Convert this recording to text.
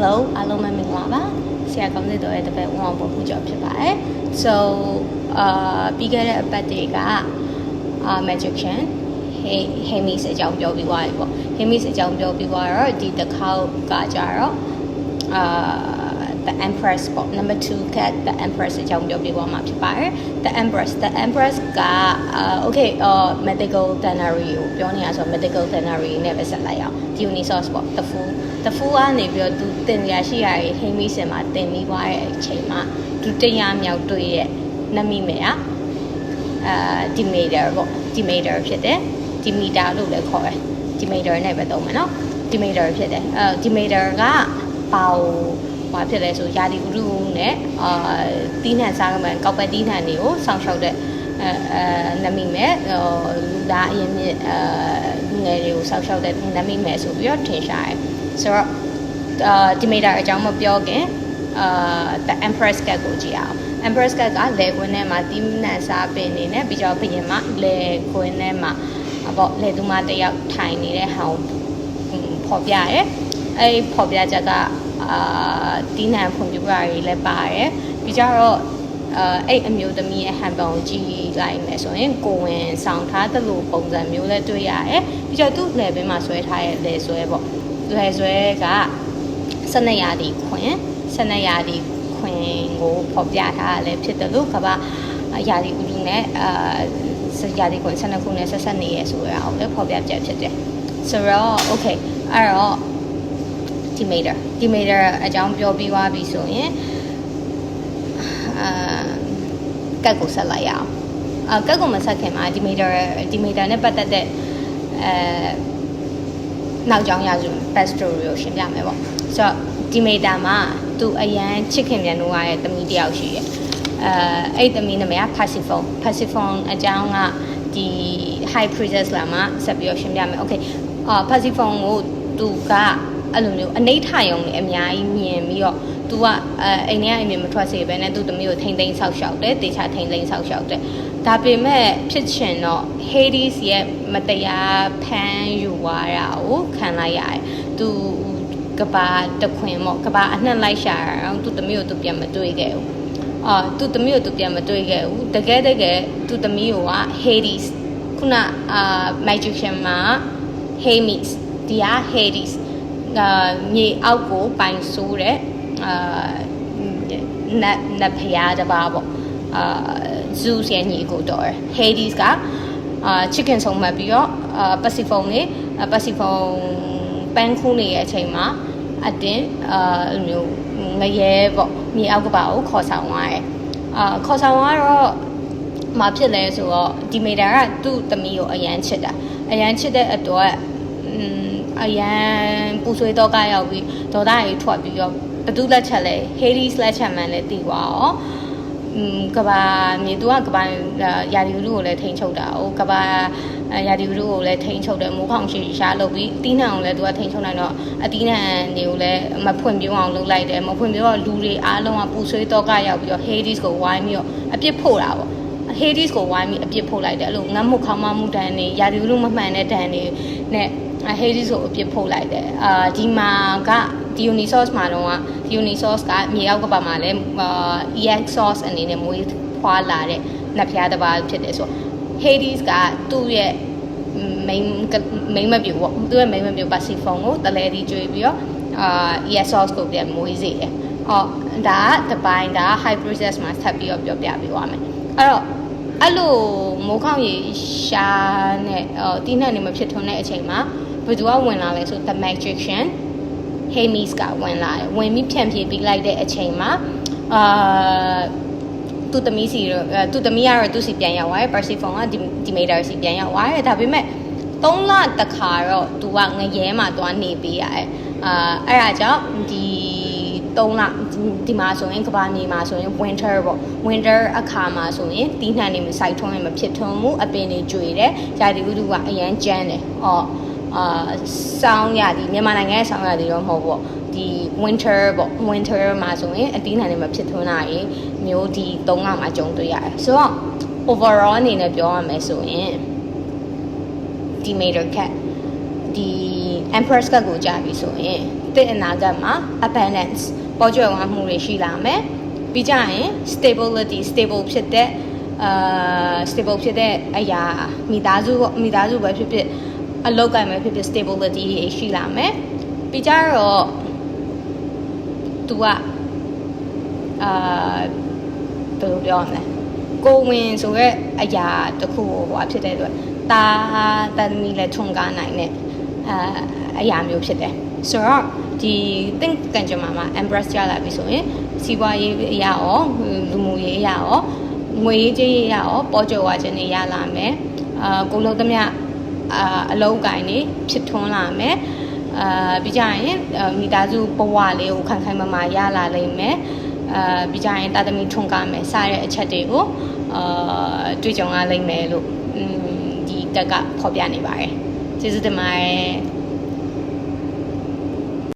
Hello အားလုံးပဲမင်္ဂလာပါဆရာကောင်းတဲ့တော်ရဲ့တပည့်ဝအောင်ပေါ်ပူကြော်ဖြစ်ပါတယ် So ပြီးခဲ့တဲ့အပတ်တွေက magician Hemis အကြောင်းပြောပြီးသွားပြီပေါ့ Hemis အကြောင်းပြောပြီးသွားတော့ဒီတစ်ခေါက်ကကြတော့the Empress ပေါ့ number 2 က the Empress အကြောင်းပြောပြီးသွားမှာဖြစ်ပါတယ် the Empress ကokay medical ternary ကိုပြောနေရဆို medical ternary နဲ့ပဲဆက်လိုက်အောင် Dionysos ပေါ့ the fool ကနေပြီးတော့သူတင်ရရှိရရဲ့ Hemis မှာတင်ပြီးသွားတဲ့အချိန်မှာဒုတိယမြောက်တွေ့ရဲ့နမိမယ်ကDemeter ပေါ့ Demeter ဖြစ်တယ် Demeter လို့လည်းခေါ်တယ် Demeter နဲ့ပဲသုံးမယ်နော် Demeter ဖြစ်တယ်Demeter ကဘာဖြစ်လဲဆိုယာဒီဥရုနဲ့တီးနှံစားကမှန်ကောက်ပတ်တီးနှံတွေကိုစောင့်ရှောက်တဲ့နမိမယ်လူသားအရင်မြင့်လူငယ်တွေကိုစောင့်ရှောက်တဲ့နမိမယ်ဆိုပြီးတော့ထင်ရှားတယ်ဆိုတော့Demeter အကြောင်းမပြောခင်the Empress ကကိုကြည့်အောင်Empress ကလေခွင်းထဲမှာတီးနှံစားပင်နေနဲ့ပြီးတော့ဘရင်မှာလေခွင်းထဲမှာပေါ့လေသူမတယောက်ထိုင်နေတဲ့ဟောင်းဖော်ပြရဲအဲ့ဖော်ပြချက်ကတီးနှံဖွံ့ဖြိုးရာတွေလည်းပါတယ်ပြီးကြတော့အဲ့အမျိုးသမီးရဲ့ဟန်ပုံကြည့်လိုက်မယ်ဆိုရင်ကိုဝင်ဆောင်ထားတဲ့လိုပုံစံမျိုးလည်းတွေ့ရတယ်ပြီးကြတော့သူ့လေပင်မှာဆွဲထားရဲ့လေဆွဲပေါ့လေဆွဲက12ရာသီခွင်12ရာသီခွင်ကိုဖော်ပြထားလည်းဖြစ်တယ်လို့ကဘာရာသီဥတုနဲ့ရာသီခွင်12ခုနဲ့ဆက်ဆက်နေရဆိုရအောင်လည်းဖော်ပြချက်ဖြစ်တယ်ဆိုတော့ okay အဲ့တော့ Demeter အကြောင်းပြောပြီးသွားပြီဆိုရင်ကတ်ကိုဆက်လိုက်ရအောင်ကတ်ကိုမဆက်ခင်မှာ Demeter နဲ့ပတ်သက်တဲ့နောက်ကြောင်းရာစု backstory ကိုရှင်းပြမယ်ပေါ့ဆိုတော့ Demeter မှာသူအရန်ချစ်ခင်ပြန်လို့ရတဲ့သမီးတစ်ယောက်ရှိတယ်အဲ့သမီးနာမည်က Persephone အကြောင်းကဒီ High Priestess လာမှာဆက်ပြီးတော့ရှင်းပြမယ် okay Persephone ကိုသူကအဲ့လိုမျိုးအနိဋ္ဌာယုံနဲ့အများကြီးမြင်ပြီးတော့ तू ကအိမ်ထဲကအမြင်မထွက်စေပဲနဲ့သူ့သမီးကိုထိမ့်သိမ်းဆောက်ရှောက်တယ်တေချာထိမ့်သိမ်းဆောက်ရှောက်တယ်ဒါပေမဲ့ဖြစ်ချင်တော့ Hades ရဲ့မတရားဖမ်းယူသွားတာကိုခံလိုက်ရတယ်သူကဘာတခွင်ပေါ့ကဘာအနှံ့လိုက်ရှာအောင်သူ့သမီးကိုသူပြန်မတွေ့ခဲ့ဘူးသူ့သမီးကိုသူပြန်မတွေ့ခဲ့ဘူးတကယ်သူ့သမီးကိုက Hades ခုနmagician မှာ Hemis ဒီက Hadesမြေအောက်ကိုပိုင်ဆိုးတဲ့နတ်ဖျားတစ်ပါးပေါ့Zeus ရဲ့ညီကိုတော် Hades ကchicken ဆုံးမှတ်ပြီးတော့Persephone ပန်းခုနေရဲ့အချိန်မှာအတင်းမျိုးငရဲပေါ့မြေအောက်ကပါကိုခေါ်ဆောင်သွားတယ်ခေါ်ဆောင်သွားတော့မဖြစ်လဲဆိုတော့ Demeter ကသူ့သမီးကိုအရန်ချစ်တဲ့အတွက်အရန်ပူဆွေးတော့ကရောက်ပြီးဒေါသကြီးထွက်ပြီးတော့ဘသူလက်ချက်လဲ Hades လက်ချက်မှန်လဲတည်သွားရောကဘာမြေသူကကဘာယာဒီဥရုကိုလည်းထိန်းချုပ်တာ။ကဘာယာဒီဥရုကိုလည်းထိန်းချုပ်တယ်မိုးခေါင်ရှိရှားလုပ်ပြီးတီးနှံအောင်လည်းသူကထိန်းချုပ်နိုင်တော့အတီးနှံတွေကိုလည်းမဖွင့်ပြအောင်လုပ်လိုက်တယ်မဖွင့်ပြတော့လူတွေအားလုံးကပူဆွေးတော့ကရောက်ပြီးတော့ Hades ကိုဝိုင်းပြီးတော့အပြစ်ဖို့တာပေါ့။ Hades ကိုဝိုင်းပြီးအပြစ်ဖို့လိုက်တယ်အဲ့လိုငတ်မှုခေါင်းမမှုတန်တွေယာဒီဥရုမမှန်တဲ့တန်တွေနဲ့Hades ကိုအပြစ်ဖို့လိုက်တယ်ဒီမှာကDionysos မှာတော့Dionysos ကမြေအောက်ကပါမှာလဲExos အနေနဲ့မွေးဖွာလာတဲ့နတ်ဖျားတစ်ပါးဖြစ်တယ်ဆိုတော့ Hades ကသူ့ရဲ့မိန်းမပြူပေါ့သူ့ရဲ့မိန်းမပြူ Persephone ကိုတလဲတီကျွေးပြီးတော့Exos ကိုပြန်မွေးစေတယ်ဒါကတပိုင်းဒါ High Priestess မှာဆက်ပြီးတော့ပြောပြပေးသွားမယ်အဲ့လိုမိုးခေါင်ရေရှားနဲ့တီးနှံနေမဖြစ်ထွန်းတဲ့အချိန်မှာဘယ်သူကဝင်လာလဲဆို the magician Hemis ကဝင်လာတယ်ဝင်ပြီးဖြန့်ဖြေပြီးလိုက်တဲ့အချိန်မှာသူ့သမီးကတော့သူ့စီပြန်ရောက်သွားတယ် Persephone က Demeter စီပြန်ရောက်သွားတယ်ဒါပေမဲ့3လတခါတော့သူကငရဲမှာသွားနေပေးရတယ်အဲ့ဒါကြောင့်ဒီ3လဒီမှာဆိုရင်ကဘာနေမှာဆိုရင် winter ပေါ့ winter အခါမှာဆိုရင်တီးနှံနေမစိုက်ထွန်းနေမဖြစ်ထွန်းမှုအပင်တွေကျွေတယ်ယာဒီဥတုကအရန်ကျန်းတယ်ဆောင်းရသည်မြန်မာနိုင်ငံရဲ့ဆောင်းရသည်တော့မဟုတ်ဘူးဒီ winter ပေါ့ winter မှာဆိုရင်အတီးနှံတွေမဖြစ်ထွန်းတာရေမျိုးဒီ3လမှာကြုံတွေ့ရတယ်ဆိုတော့ overall အနေနဲ့ပြောရမယ်ဆိုရင်Demeter cat ဒီ Empress ကကိုကြာပြီဆိုရင်တဲ့အနာဂတ်မှာ abundance ပေါ်ကျွယ်ဝမှုတွေရှိလာမယ်ပြီးကြရင် stable ဖြစ်တဲ့stable ဖြစ်တဲ့အရာမိသားစုပဲဖြစ်ဖြစ်အလုပ်ကိုင်ပဲဖြစ်ဖြစ် stability တွေရှိလာမယ်ပြီးကြတော့ तू ကဘယ်လိုပြောမလဲကိုဝင်ဆိုရဲအရာတစ်ခုဟိုဖြစ်တဲ့အတွက်တာသမီလည်းထုံကားနိုင်တဲ့အရာမျိုးဖြစ်တယ်ဆိုတော့ဒီ think ကံကြမ္မာမှာ embrace ရလာပြီဆိုရင်စီးပွားရေးအရာရောလူမှုရေးအရာရောငွေရေးကြေးရေးအရာရောပေါ်ကျော်ဝါခြင်းတွေရလာမယ်ကိုလုံးသမျှအလုံးကိုင်းတွေဖြစ်ထွန်းလာမယ်ပြီးကြရင်မိသားစုဘဝလေးကိုခိုင်ခိုင်မာမာရလာလိမ့်မယ်ပြီးကြရင်တာသမီထွန်းကားမယ်စားတဲ့အချက်တွေကိုတွေ့ကြုံရလိမ့်မယ်လို့ဒီတက်ကဖော်ပြနေပါတယ်ကျေးဇူးတင်ပါတယ်